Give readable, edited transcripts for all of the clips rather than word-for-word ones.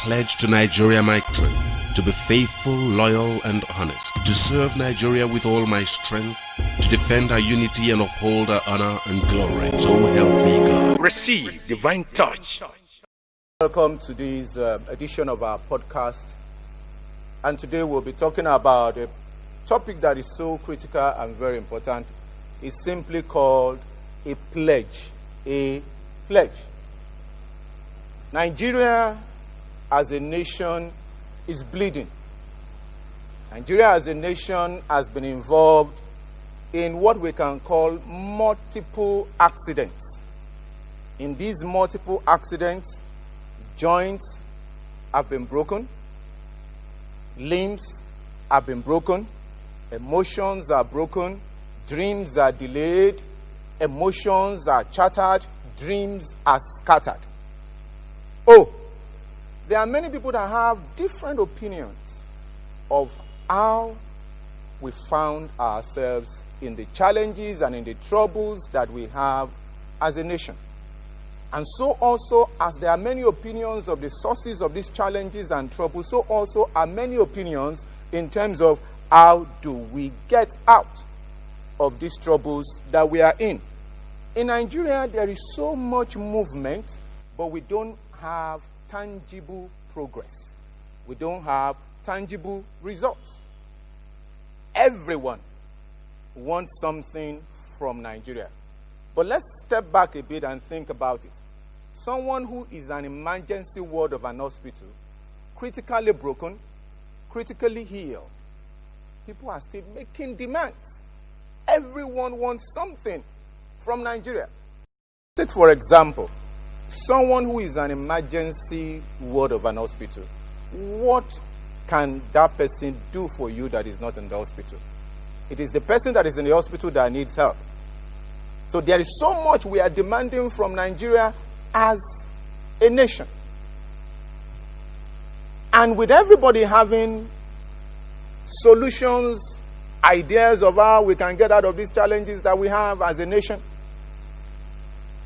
pledge to Nigeria my troth, to be faithful, loyal, and honest, to serve Nigeria with all my strength, to defend our unity and uphold our honor and glory. So help me God. Receive divine touch. Welcome to this edition of our podcast. And today we'll be talking about a topic that is so critical and very important. It's simply called a pledge. A pledge. Nigeria as a nation is bleeding. Nigeria as a nation has been involved in what we can call multiple accidents. In these multiple accidents, joints have been broken, limbs have been broken, emotions are broken, dreams are delayed, emotions are shattered, dreams are scattered. Oh, there are many people that have different opinions of how we found ourselves in the challenges and in the troubles that we have as a nation. And so also, as there are many opinions of the sources of these challenges and troubles, so also are many opinions in terms of how do we get out of these troubles that we are in. In Nigeria, there is so much movement, but we don't have tangible progress. We don't have tangible results. Everyone wants something from Nigeria. But let's step back a bit and think about it. Someone who is an emergency ward of an hospital, critically broken, critically ill, people are still making demands. Everyone wants something from Nigeria. Take, for example, someone who is an emergency ward of an hospital. What can that person do for you that is not in the hospital? It is the person that is in the hospital that needs help. So there is so much we are demanding from Nigeria as a nation. And with everybody having solutions, ideas of how we can get out of these challenges that we have as a nation,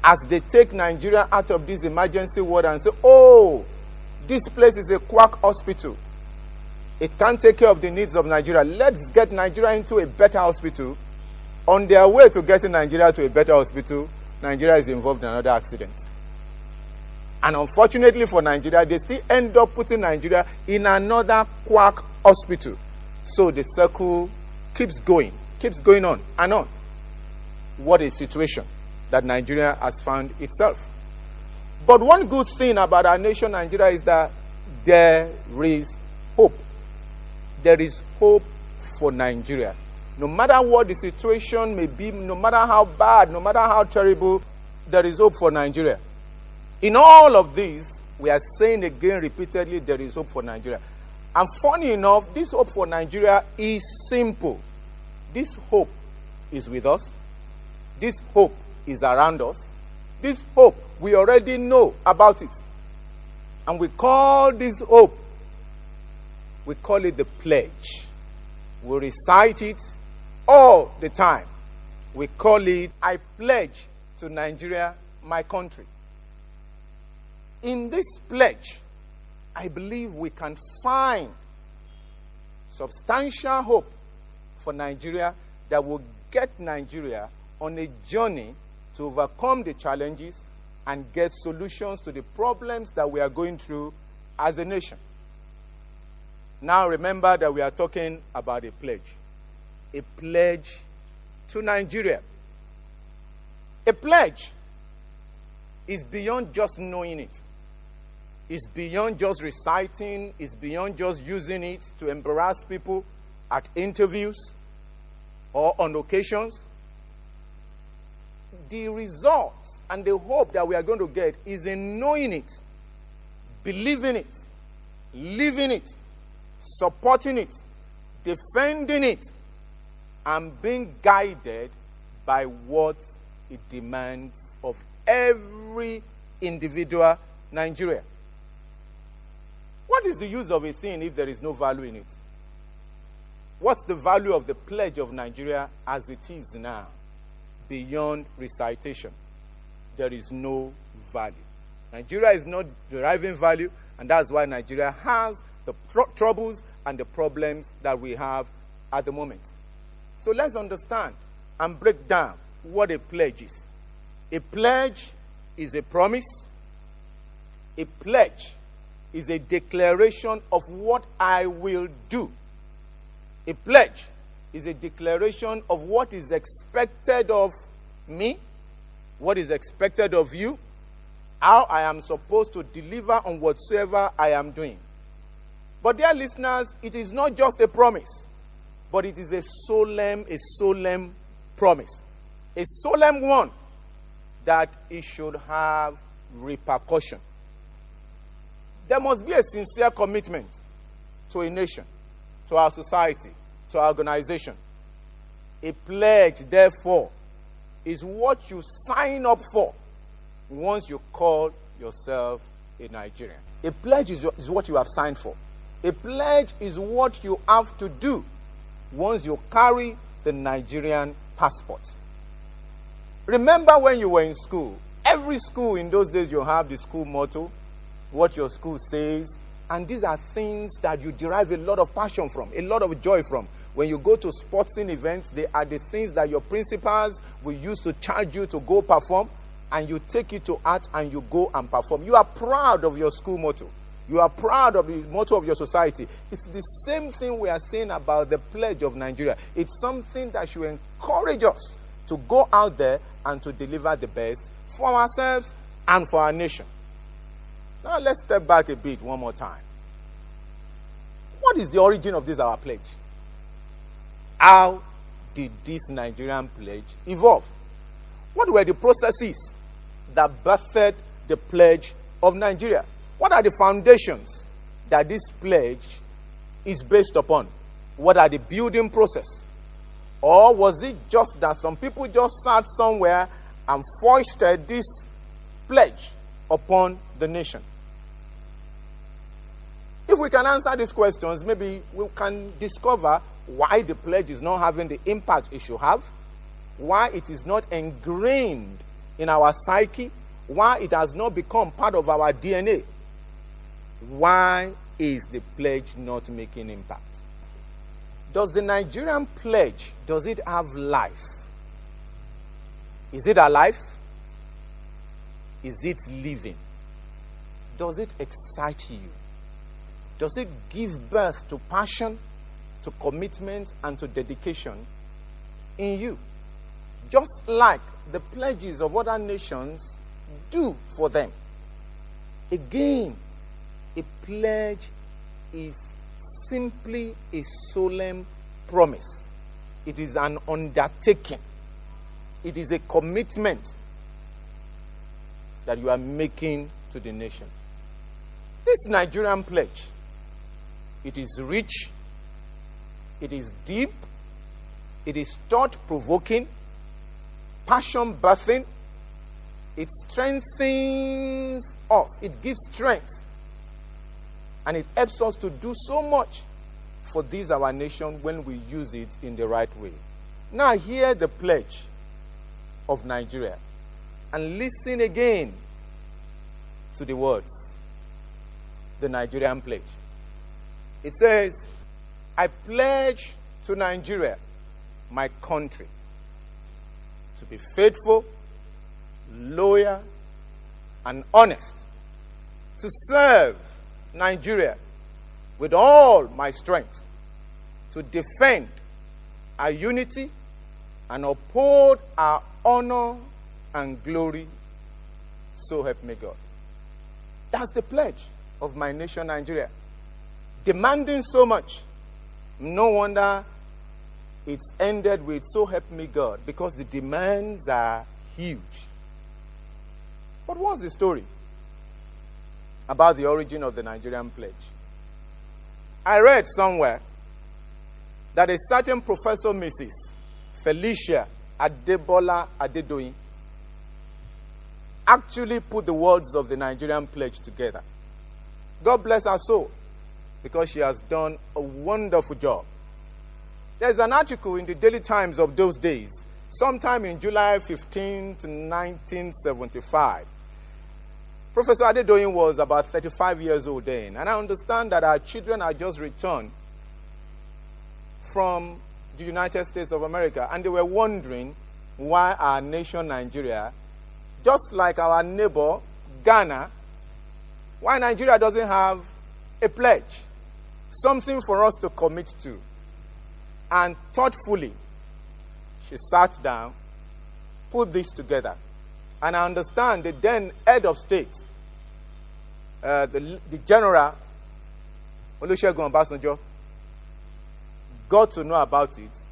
as they take Nigeria out of this emergency ward and say, oh, this place is a quack hospital. It can't take care of the needs of Nigeria. Let's get Nigeria into a better hospital. On their way to getting Nigeria to a better hospital, Nigeria is involved in another accident. And unfortunately for Nigeria, they still end up putting Nigeria in another quack hospital. So the circle keeps going on and on. What a situation that Nigeria has found itself. But one good thing about our nation, Nigeria, is that there is hope. There is hope for Nigeria. No matter what the situation may be, no matter how bad, no matter how terrible, there is hope for Nigeria. In all of this, we are saying again repeatedly, there is hope for Nigeria. And funny enough, this hope for Nigeria is simple. This hope is with us. This hope is around us. This hope, we already know about it. And we call this hope, we call it the pledge. We recite it all the time. We call it, I pledge to Nigeria, my country. In this pledge, I believe we can find substantial hope for Nigeria that will get Nigeria on a journey to overcome the challenges and get solutions to the problems that we are going through as a nation. Now remember that we are talking about a pledge. A pledge to Nigeria. A pledge is beyond just knowing it. It's beyond just reciting. It's beyond just using it to embarrass people at interviews or on occasions. The results and the hope that we are going to get is in knowing it, believing it, living it, supporting it, defending it, and being guided by what it demands of every individual Nigerian. What is the use of a thing if there is no value in it? What's the value of the pledge of Nigeria as it is now? Beyond recitation, there is no value. Nigeria is not deriving value. And that's why Nigeria has the troubles and the problems that we have at the moment. So let's understand and break down what a pledge is. A pledge is a promise. A pledge is a declaration of what I will do. A pledge is a declaration of what is expected of me, what is expected of you, how I am supposed to deliver on whatsoever I am doing. But dear listeners, it is not just a promise, but it is a solemn promise. A solemn one that it should have repercussion. There must be a sincere commitment to a nation, to our society, to our organization. A pledge, therefore, is what you sign up for once you call yourself a Nigerian. A pledge is what you have signed for. A pledge is what you have to do once you carry the Nigerian passport. Remember when you were in school, every school in those days you have the school motto, what your school says, and these are things that you derive a lot of passion from, a lot of joy from. When you go to sporting events, they are the things that your principals will use to charge you to go perform, and you take it to heart and you go and perform. You are proud of your school motto. You are proud of the motto of your society. It's the same thing we are saying about the pledge of Nigeria. It's something that should encourage us to go out there and to deliver the best for ourselves and for our nation. Now let's step back a bit one more time. What is the origin of this our pledge? How did this Nigerian pledge evolve? What were the processes that birthed the pledge of Nigeria? What are the foundations that this pledge is based upon? What are the building process? Or was it just that some people just sat somewhere and foisted this pledge upon the nation? If we can answer these questions, maybe we can discover why the pledge is not having the impact it should have, why it is not ingrained in our psyche, why it has not become part of our DNA. Why is the pledge not making impact? Does the Nigerian pledge, does it have life? Is it alive? Is it living? Does it excite you? Does it give birth to passion, to commitment, and to dedication in you? Just like the pledges of other nations do for them. Again, a pledge is simply a solemn promise. It is an undertaking. It is a commitment that you are making to the nation. This Nigerian pledge, it is rich, it is deep, it is thought-provoking, passion-birthing. It strengthens us. It gives strength. And it helps us to do so much for this our nation when we use it in the right way. Now hear the pledge of Nigeria and listen again to the words. The Nigerian pledge. It says, I pledge to Nigeria, my country, to be faithful, loyal, and honest, to serve Nigeria with all my strength, to defend our unity and uphold our honor and glory. So help me God. That's the pledge of my nation, Nigeria. Demanding so much. No wonder it's ended with so help me God, because the demands are huge. But what's the story about the origin of the Nigerian pledge? I read somewhere that a certain Professor Mrs. Felicia Adebola Adedoyin actually put the words of the Nigerian pledge together. God bless her soul, because she has done a wonderful job. There's an article in the Daily Times of those days, sometime in July 15th, 1975. Professor Abiodun was about 35 years old then, and I understand that our children had just returned from the United States of America, and they were wondering why our nation, Nigeria, just like our neighbor, Ghana, why Nigeria doesn't have a pledge, something for us to commit to. And thoughtfully, she sat down, put this together. And I understand the then head of state, the General Olusegun Obasanjo, got to know about it,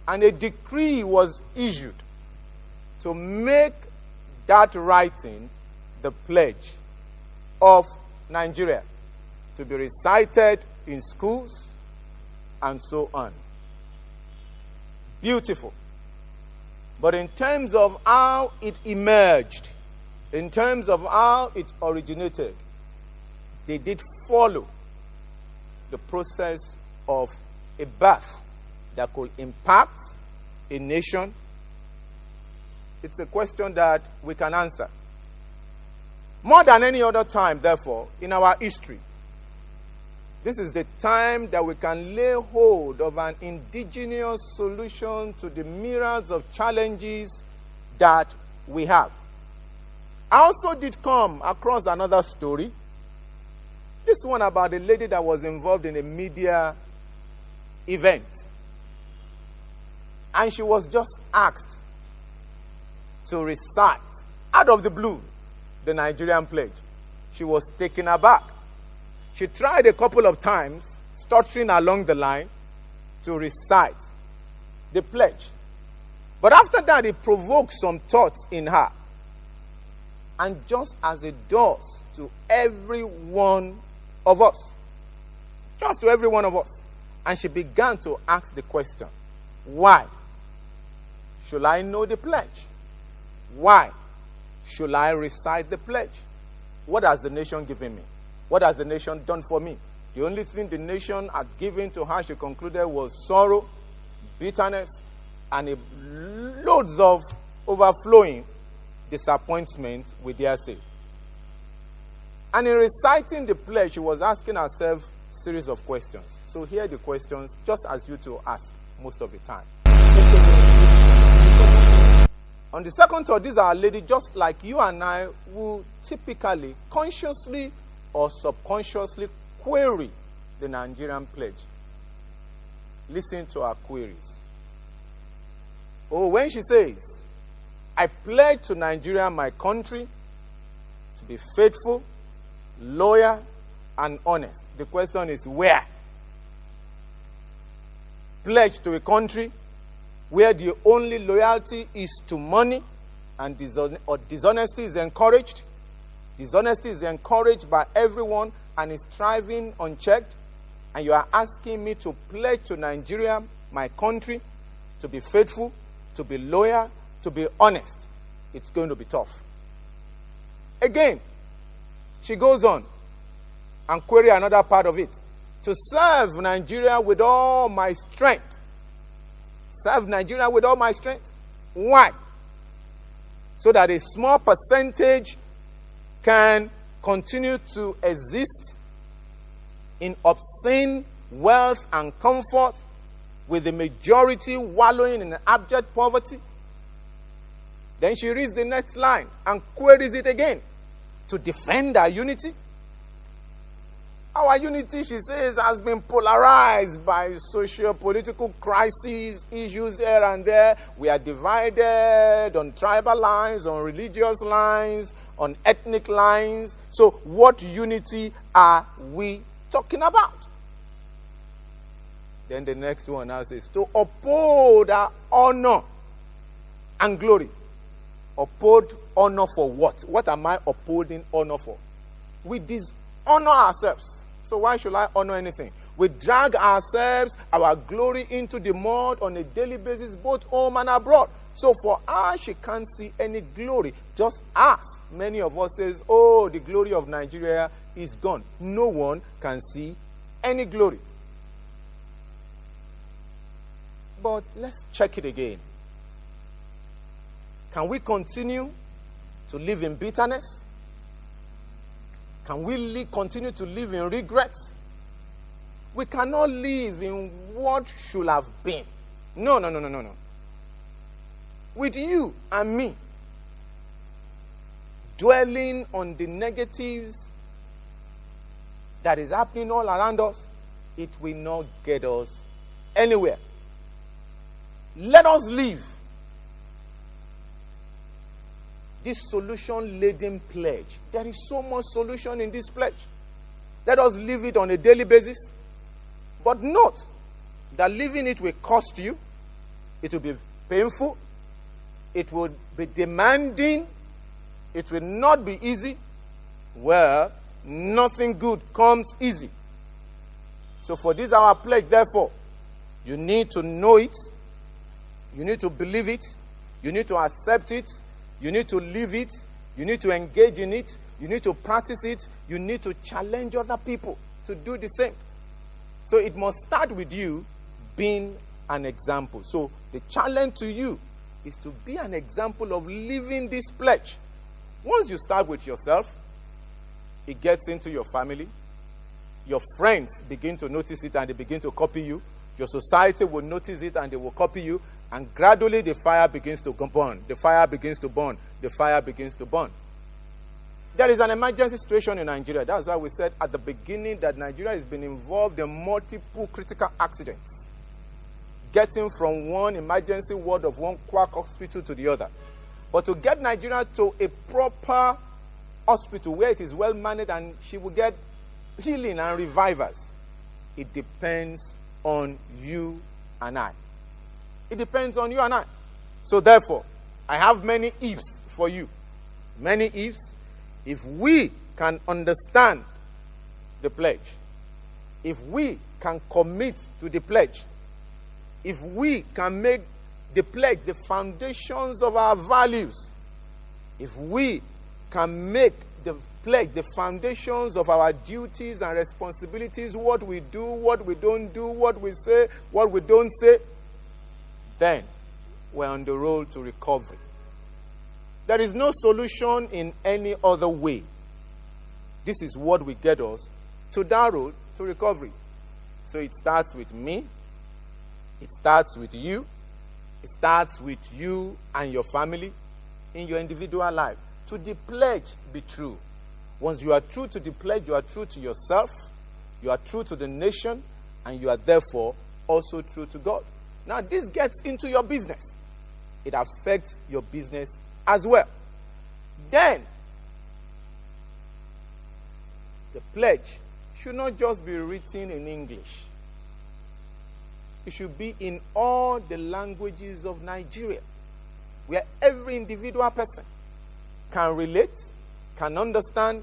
and a decree was issued to make that writing the pledge of Nigeria to be recited in schools and so on. Beautiful. But in terms of how it emerged, in terms of how it originated, they did follow the process of a birth that could impact a nation. It's a question that we can answer. More than any other time, therefore, in our history, this is the time that we can lay hold of an indigenous solution to the myriads of challenges that we have. I also did come across another story. This one about a lady that was involved in a media event. And she was just asked to recite, out of the blue, the Nigerian pledge. She was taken aback. She tried a couple of times, stuttering along the line, to recite the pledge. But after that, it provoked some thoughts in her. And just as it does to every one of us, just to every one of us, and she began to ask the question, why should I know the pledge? Why should I recite the pledge? What has the nation given me? What has the nation done for me? The only thing the nation had given to her, she concluded, was sorrow, bitterness, and loads of overflowing disappointment, we dare say. And in reciting the pledge, she was asking herself a series of questions. So here are the questions, just as you two ask most of the time. On the second thought, these are a lady just like you and I who typically, consciously or subconsciously query the Nigerian pledge. Listen to her queries. Oh, when she says, I pledge to Nigeria, my country, to be faithful, loyal, and honest. The question is where? Pledge to a country where the only loyalty is to money and dishonesty is encouraged. Dishonesty is encouraged by everyone and is thriving unchecked. And you are asking me to pledge to Nigeria, my country, to be faithful, to be loyal, to be honest. It's going to be tough. Again, she goes on and query another part of it. To serve Nigeria with all my strength. Serve Nigeria with all my strength. Why? So that a small percentage can continue to exist in obscene wealth and comfort with the majority wallowing in abject poverty. Then she reads the next line and queries it again. To defend our unity. Our unity, she says, has been polarized by socio-political crises, issues here and there. We are divided on tribal lines, on religious lines, on ethnic lines. So what unity are we talking about? Then the next one now says, to uphold our honor and glory. Uphold honor for what? What am I upholding honor for? We dishonor ourselves. So why should I honor anything? We drag ourselves, our glory into the mud on a daily basis, both home and abroad. So for her, she can't see any glory. Just as many of us says, oh, the glory of Nigeria is gone. No one can see any glory. But let's check it again. Can we continue to live in bitterness? Can we continue to live in regrets? We cannot live in what should have been. No. With you and me dwelling on the negatives that is happening all around us, it will not get us anywhere. Let us live this solution-laden pledge. There is so much solution in this pledge. Let us live it on a daily basis. But note that living it will cost you. It will be painful. It will be demanding. It will not be easy. Well, nothing good comes easy. So for this our pledge, therefore, you need to know it. You need to believe it. You need to accept it. You need to live it. You need to engage in it. You need to practice it. You need to challenge other people to do the same. So it must start with you being an example. So the challenge to you is to be an example of living this pledge. Once you start with yourself, it gets into your family. Your friends begin to notice it and they begin to copy you. Your society will notice it and they will copy you. And gradually the fire begins to burn. The fire begins to burn. The fire begins to burn. There is an emergency situation in Nigeria. That's why we said at the beginning that Nigeria has been involved in multiple critical accidents. Getting from one emergency ward of one quack hospital to the other. But to get Nigeria to a proper hospital where it is well managed and she will get healing and revivers, it depends on you and I. It depends on you and I. So therefore, I have many ifs for you. Many ifs. If we can understand the pledge, if we can commit to the pledge, if we can make the pledge the foundations of our values, if we can make the pledge the foundations of our duties and responsibilities, what we do, what we don't do, what we say, what we don't say, then we're on the road to recovery. There is no solution in any other way. This is what will get us to that road to recovery. So it starts with me. It starts with you. It starts with you and your family in your individual life. To the pledge, be true. Once you are true to the pledge, you are true to yourself, you are true to the nation, and you are therefore also true to God. Now, this gets into your business. It affects your business as well. Then, the pledge should not just be written in English. It should be in all the languages of Nigeria, where every individual person can relate, can understand,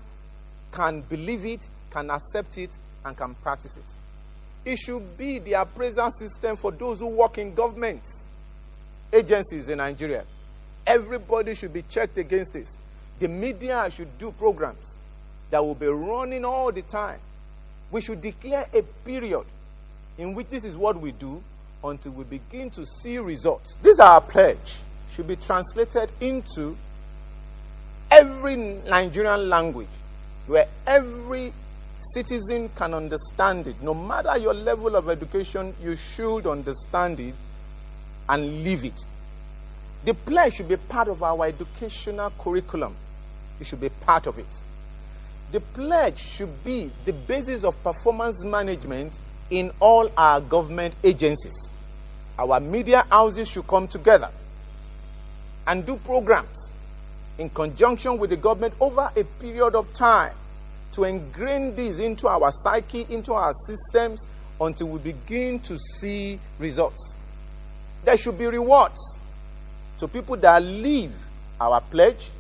can believe it, can accept it, and can practice it. It should be the appraisal system for those who work in government agencies in Nigeria. Everybody should be checked against this. The media should do programs that will be running all the time. We should declare a period in which this is what we do until we begin to see results. This our pledge should be translated into every Nigerian language where every citizen can understand it. No matter your level of education, you should understand it and live it. The pledge should be part of our educational curriculum. It should be part of it. The pledge should be the basis of performance management in all our government agencies. Our media houses should come together and do programs in conjunction with the government over a period of time to ingrain this into our psyche, into our systems, until we begin to see results. There should be rewards to people that live our pledge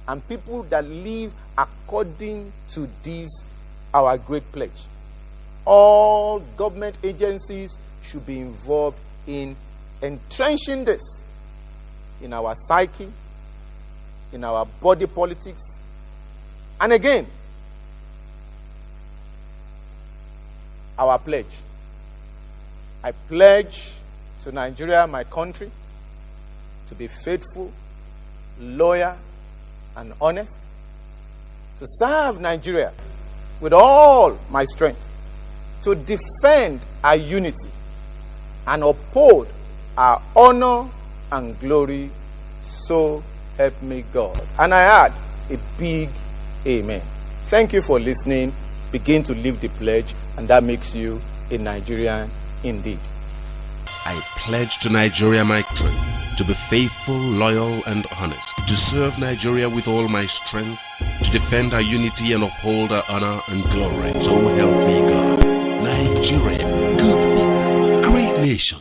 and people that live according to this, our great pledge. All government agencies should be involved in entrenching this in our psyche, in our body politics. And again, our pledge. I pledge to Nigeria, my country, to be faithful, loyal, and honest, to serve Nigeria with all my strength to defend our unity and uphold our honor and glory. So help me God. And I add a big amen. Thank you for listening. Begin to live the pledge, and that makes you a Nigerian indeed. I pledge to Nigeria my crew to be faithful, loyal, and honest, to serve Nigeria with all my strength, to defend our unity and uphold our honor and glory. So help me God. Nigeria, good people, great nation.